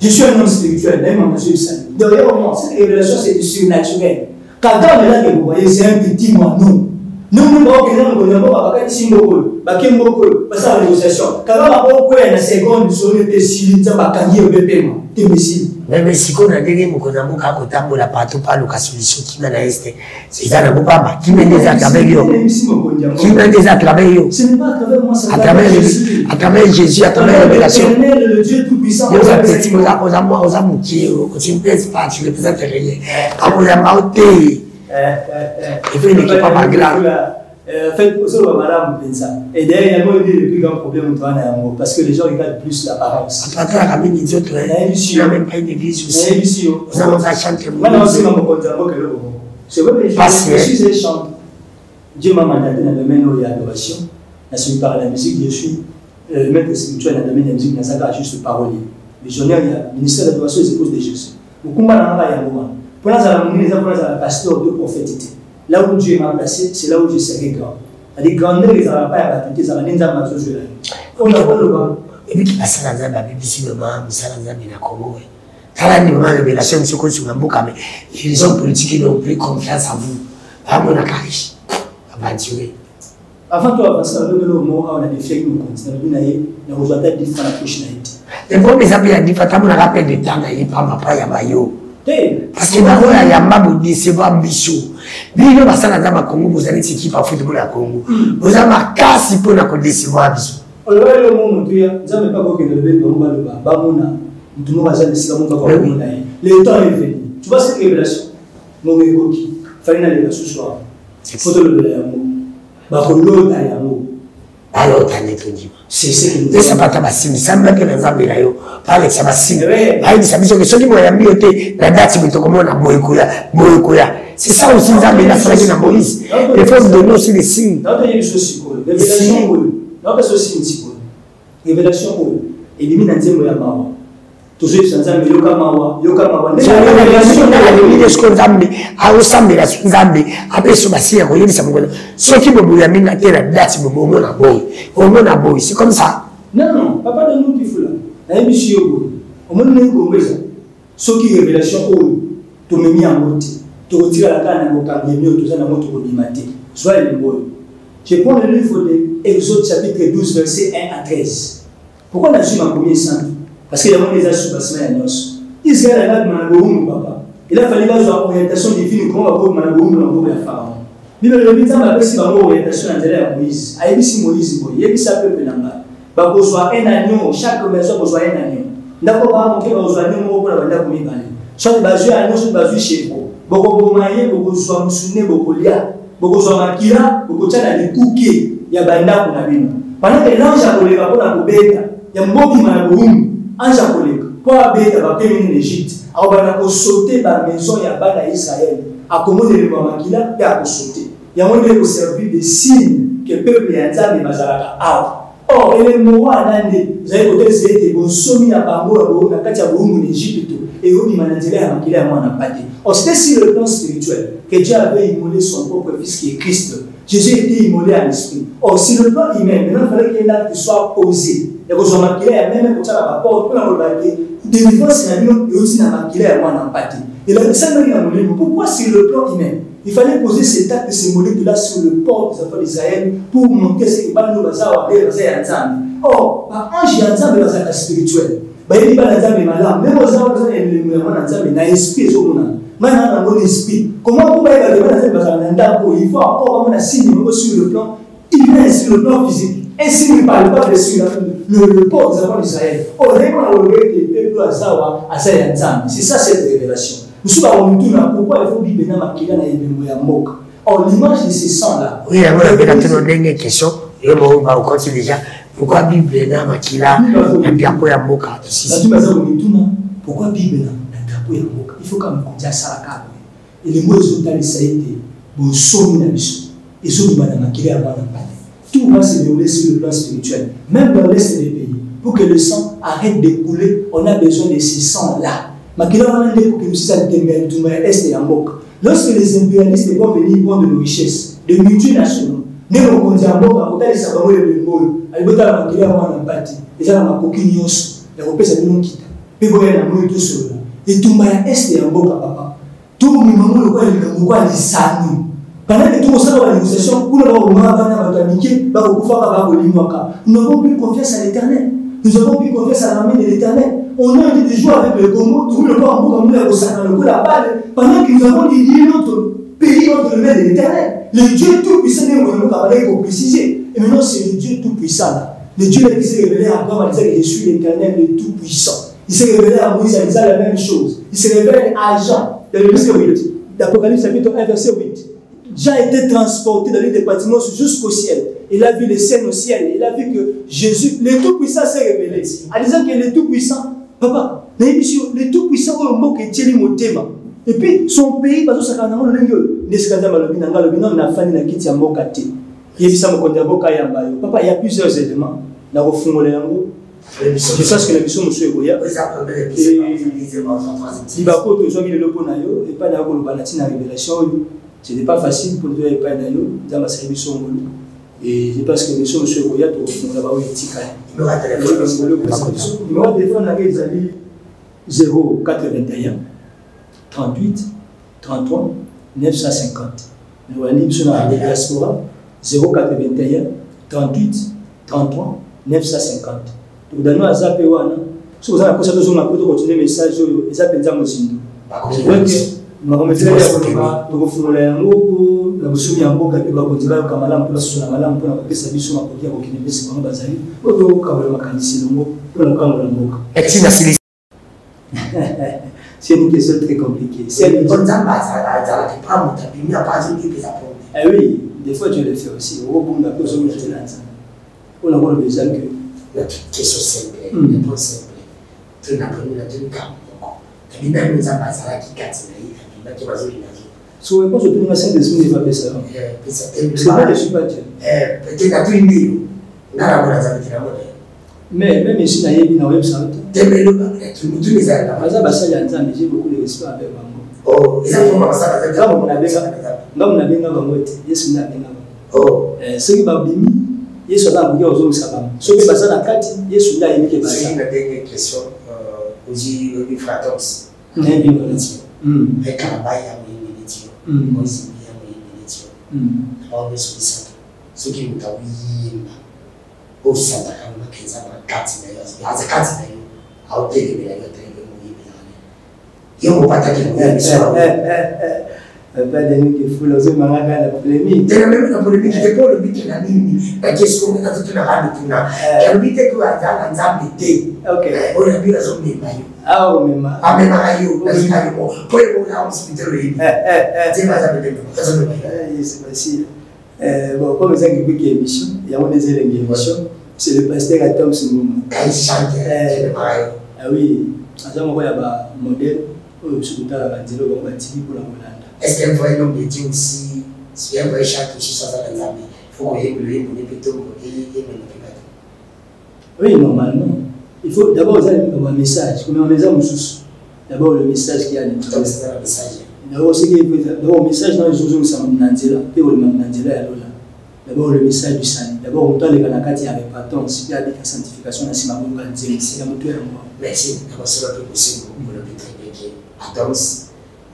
Je suis un homme spirituel, même en Dieu salut. Derrière moi, cette révélation, c'est du surnaturel. Kagame là que vous voyez, c'est un petit moi nous. Nous nous avons pas ici beaucoup, Bakemoko, parce que la négociation. Kagame a beaucoup une seconde sur le décide, ça va gagner le paiement. T'es imbécile. Mais si on a des mots qu'on a beaucoup à côté, on n'a pas tout par la solution qui m'a laissé. C'est ça, on n'a pas qui m'a des actes avec eux. Qui m'a des actes avec eux. Ce n'est pas à travers moi, c'est à travers Jésus, à travers la révélation. Le Dieu tout-puissant. Nous avons qui, tu ne pèses pas, tu ne représentes rien. On a mauté. Il fait une équipe pas grave. Faites madame et derrière, il y a le plus grand problème parce que les gens regardent plus l'apparence. Il n'y a même pas une église aussi. Nous avons un chant que c'est vrai que je suis un chant. Dieu m'a mandaté dans le domaine de l'adoration. Je suis par la musique, je suis maître spirituel dans le domaine de la musique, dans sa juste parolier. Missionnaire, il y a le ministère de l'adoration et des épouses de Jésus. Beaucoup de gens pour la pasteur de prophétité. Là où Dieu m'a placé, c'est là où je serai grand. Les grandeurs, ils n'ont pas à battre, ils n'ont pas à battre. Et puis, la salle de la BBC, le salle de la Congo. Quand on a une révélation, ils sont sur la boucle, mais les hommes politiques n'ont plus confiance en vous. Pas mon acariche. Aventuré. Avant toi, parce que le mot, on a des faits qui nous continuent. On a rejoint des différents prochaines. Les premiers amis, ils ont dit, on a rappelé des temps, il n'y a pas ma paille à Bayo. Parce que dans la Yamba, vous décevez Bichou. Bino basana zama Congo, vous allez s'équiper par football à Congo. Vous avez ma casse pour la décevoir Bichou. On va le monde, tu n'as pas que le bébé va le bas. Bamona, tout le monde va jamais se faire. Le temps est venu. Tu vois cette révélation? Mon ego qui fallait aller ce soir. Photo de l'amour. Bakolo d'amour. Alors, t'as net dit. C'est ce que nous ça pas ta bassine, ça me que les amis là, parle ça bassine. Aïe, ça mission que ceux qui m'ont mis au thé, la date, c'est comme on a boykoya. C'est ça aussi, nous avons la phrase de Moïse. Il faut nous donner aussi les signes. Non, il y a des choses révélation, non, parce que c'est une psychologie. Révélation, élimine un thème de Mawa. Toujours, c'est un thème de Yoka Mawa. Révélation, ce qu'on a mis, à ressemble à ce qu'on a mis, après ce bassin, il y a ceux qui me bouillent, la date, c'est comme ça. Non, papa de nous qui fout là. La émission, au moins, nous avons ceux qui révélation, tu me mis en mode, tu retires la canne, tu as mis au tour, tu soit les mots. Je prends le livre de Exode chapitre 12, versets 1 à 13. Pourquoi on a su ma première sang? Parce qu'il y a des assoubassements à nous. Israël a dit papa. Il a fallu avoir une orientation divine comment on va voir Manaboum dans le Pharaon. Mais le médecin m'a dit que orientation à Moïse. A dit Moïse, il y a dit ça peuple là-bas. Bah, qu'on soit un agneau, chaque maison qu'on soit un agneau. D'accord, pas manquer qu'on soit un agneau pour la bande comme il va aller. Soit basé à agneau, soit basé chez vous. Beaucoup maillé, beaucoup soit musulman, beaucoup lia. Beaucoup soit makila, beaucoup tchana de cookies, il y a banda pour la bino. Pendant que l'ange a collé pour la bête, il y a beaucoup manaboum, ange a collé pour la bête, va terminer en Égypte. Alors on a sauté dans la maison, il y a banda Israël. À commander le makila, il y a sauté. Il y a moyen de servir des signes que le peuple est en train de mazalaka. Or, il est mort à l'année. Vous avez côté c'était bon somi à Bango, à Katia Boum en Égypte. Et on m'a dit à makila à moi n'a pas dit. Or, c'était sur le plan spirituel que Dieu avait immolé son propre fils qui est Christ. Jésus était immolé à l'esprit. Or, sur le plan humain, maintenant, il fallait qu'il y ait un acte qui soit posé. Et que je makila à même pour ça la porte, pour la remarquer. Délivrance, il y a et aussi dans makila à moi n'a pas dit. Et là, ça m'a dit pourquoi sur le plan humain? Il fallait poser cet acte symbolique-là sur le port des enfants d'Israël pour montrer ce que nous avons. Or, par ange, il y a un spirituel. Il y a un malade. Même aux hommes, il y a un esprit. Maintenant, on a un esprit. Comment vous pouvez aller il faut encore un signe sur le plan humain, sur le plan physique. Un signe ne parle pas de sur le port des enfants d'Israël. Or, on a le peuple à c'est ça cette révélation. Nous sommes pourquoi il faut vivre dans ma kila na yebembo moka. Or l'image de ces sangs-là. Oui, on a bien entendu une dernière question. Et on va continuer déjà. Pourquoi vivre dans ma kila na biapo ya moka ici? Pourquoi vivre dans biapo ya moka? Il faut quand même qu'on dise ça la. Et les mots sont allés ça été bon somme na biso. Et somme dans ma kila ya moka. Tout va se dérouler sur le plan spirituel. Même dans l'est des pays, pour que le sang arrête de couler, on a besoin de ces sangs-là. Lorsque les impérialistes vont venir prendre de nos richesses, de multinationaux, et tout le est en boca, papa. Tout le monde pendant que tout ça va négociation, nous n'avons plus confiance à l'Éternel. Nous avons plus confiance à l'armée de l'Éternel. On a dit de jouer avec le Congo, tout le monde comme nous la balle, pendant que nous avons dit notre pays entre les mains de l'Éternel. Le Dieu tout-puissant, il faut préciser. Et maintenant, c'est le Dieu tout-puissant. Le Dieu qui s'est révélé à Abraham, il disait que je suis l'Éternel, le tout-puissant. Il s'est révélé à Moïse, il disait la même chose. Il s'est révélé à Jean, dans le verset 8, d'Apocalypse chapitre 1, verset 8. Jean a été transporté dans l'île des bâtiments jusqu'au ciel. Il a vu les scènes au ciel. Il a vu que Jésus, le Tout-Puissant, s'est révélé. En disant que le Tout-Puissant, papa, le Tout-Puissant, il mot que Thierry Motema. Et puis, son pays, parce que ça a papa, il y a plusieurs éléments. Je pense que la mission monsieur Egoya il va pas toujours le lopo na yo et pas na ko balatina révélation ce n'est pas facile pour nous pas na yo dans ma service et je pense que monsieur Egoya to fondra ba etika numéro de téléphone na ezali 081 38 33 950 le wani biso na diaspora 081 38 33 950. Dans nos appels, si vous avez besoin de continuer le message, ils appellent ça Mozindo. Je veux que je remettrai la c'est une question très compliquée. Oui, des fois je le fais aussi. On a encore besoin que. Notre question simple, réponse simple. Tu n'as pas eu la tenue comme moi. Tu n'as pas eu la bazar qui catine, tu n'as pas eu la so réponse au premier saint d'esprit ne va pas ça. C'est pas que je suis pas Dieu. Peut-être à tout une vie. N'a pas la mais même ici, il y a une website. Tu me le tu me dis ça. J'ai beaucoup de respect avec Bango. Oh, ils ont ça avec ça. On a bien Yesu n'a bien oh, ce qui va bimi, Yesu n'a pas aux hommes savants. Ce qui va ça dans 4, Yesu n'a pas été c'est une dernière question. Aussi, le fratos. N'est bien avec Karabaï à Moïse, Moïse à Moïse. Alors, on est sur ça. Ce qui nous a dit, au Santa Cana, qui est à 4 d'ailleurs, à 4 d'ailleurs, à hauteur de la terre de Moïse. Il y a un pataquin qui est pas de nous qui fout le zone malade à la polémique. C'est la même polémique qui est pour le but de la ligne. La question est toute la rame de Tuna. Et le but est que la dame a été. Ok. On a vu la zone de Mayo. Ah, oui, mais. Ah, mais Mayo, la zone de Mayo. Pour le moment, on se fait le c'est pas ça, la zone de Mayo. C'est facile. Bon, comme ça, il y a une émission, il y a des émissions. C'est le pasteur Atom Simon. Il chante, c'est Mayo. Ah oui, à ce moment-là, il y a un modèle. Surtout à la radio, on va dire pour la Hollande. Est-ce qu'un vrai homme de Dieu aussi, si un vrai chat aussi sur sa langue, il faut qu'on ait le plutôt et oui, normalement. Il faut d'abord un message. Comme un message, d'abord le message qui a le message. D'abord le message dans les choses où ça m'a d'abord le message du salut. D'abord, on doit aller dans la carte avec pardon, si tu as des sanctifications, c'est ma bonne qualité. Merci. D'abord, c'est un peu possible pour le but de Adams.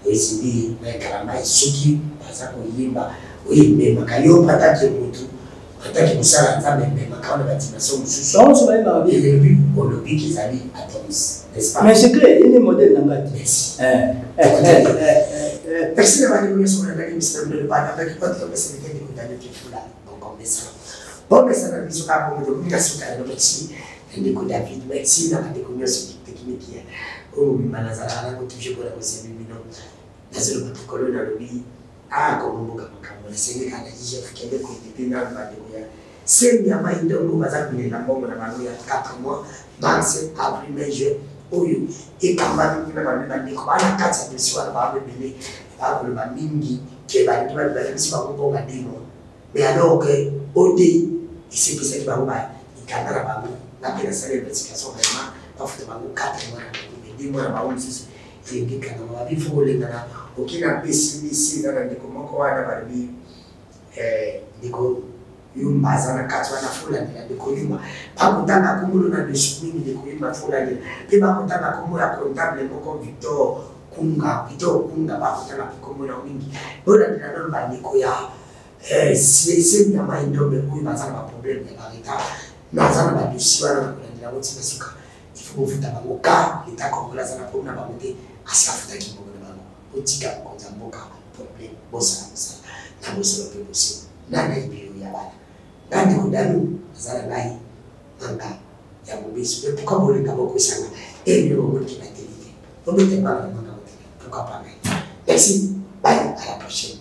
Ezindi na karama isuki baza koyimba oyimba kayo pataki mutu pataki musala nzambe mema kaona batimation mususu on se va ba bien le but pour le but qu'ils allaient Adams n'est-ce pas mais c'est clair il est modèle dans la merci merci de m'avoir sur la ligne système de pas avec votre possibilité de condamner tout là donc comme ça bon mais ça n'a pas sur pour communication dans le petit de ko David merci na de communication technique oh manazara na toujours pour la possibilité lazima patikolo na lobi akomumbuka makambo nasenge kana jije fikende kuipina mbadiko ya semi ya maindo ngo bazakulela mbongo na manu ya 4 mois banse après mai oyo ekamba kuna bana ndiko bana katsa bisiwa na babe bele bakolo bamingi ke bali bali bisiwa ngo ngadimo mais alors que odi isipisa kibango ba ikana babu na pena sale investigation vraiment pafuta bango 4 mois na ndimo na babu sisi ingika na wabifu kulingana ukina PCBC na ndiko moko wana bali ndiko yumbaza na katwa na fulani ndiko yuma pakutaka kumulu na dishimini ndiko yuma fulani pima kutaka kumula comptable moko Victor kunga pakutaka kumula wingi bora ndinalo bandiko ya si ya maindo bekuibaza na problem ya barita na zana badisiwa na kulandila wotina suka ifu kufuta bangoka itakongola sana pomna bamuti asafuta kibogo na bango utika kwanza mboka problem bosa na bosa pe bosi na ibiyo ya bana ngandi kudanu zana nai anga ya mubisi pe pokabole ngabo kusanga ebyo ngo kinatelite obete bana ngabo tukapanga merci bye à la prochaine.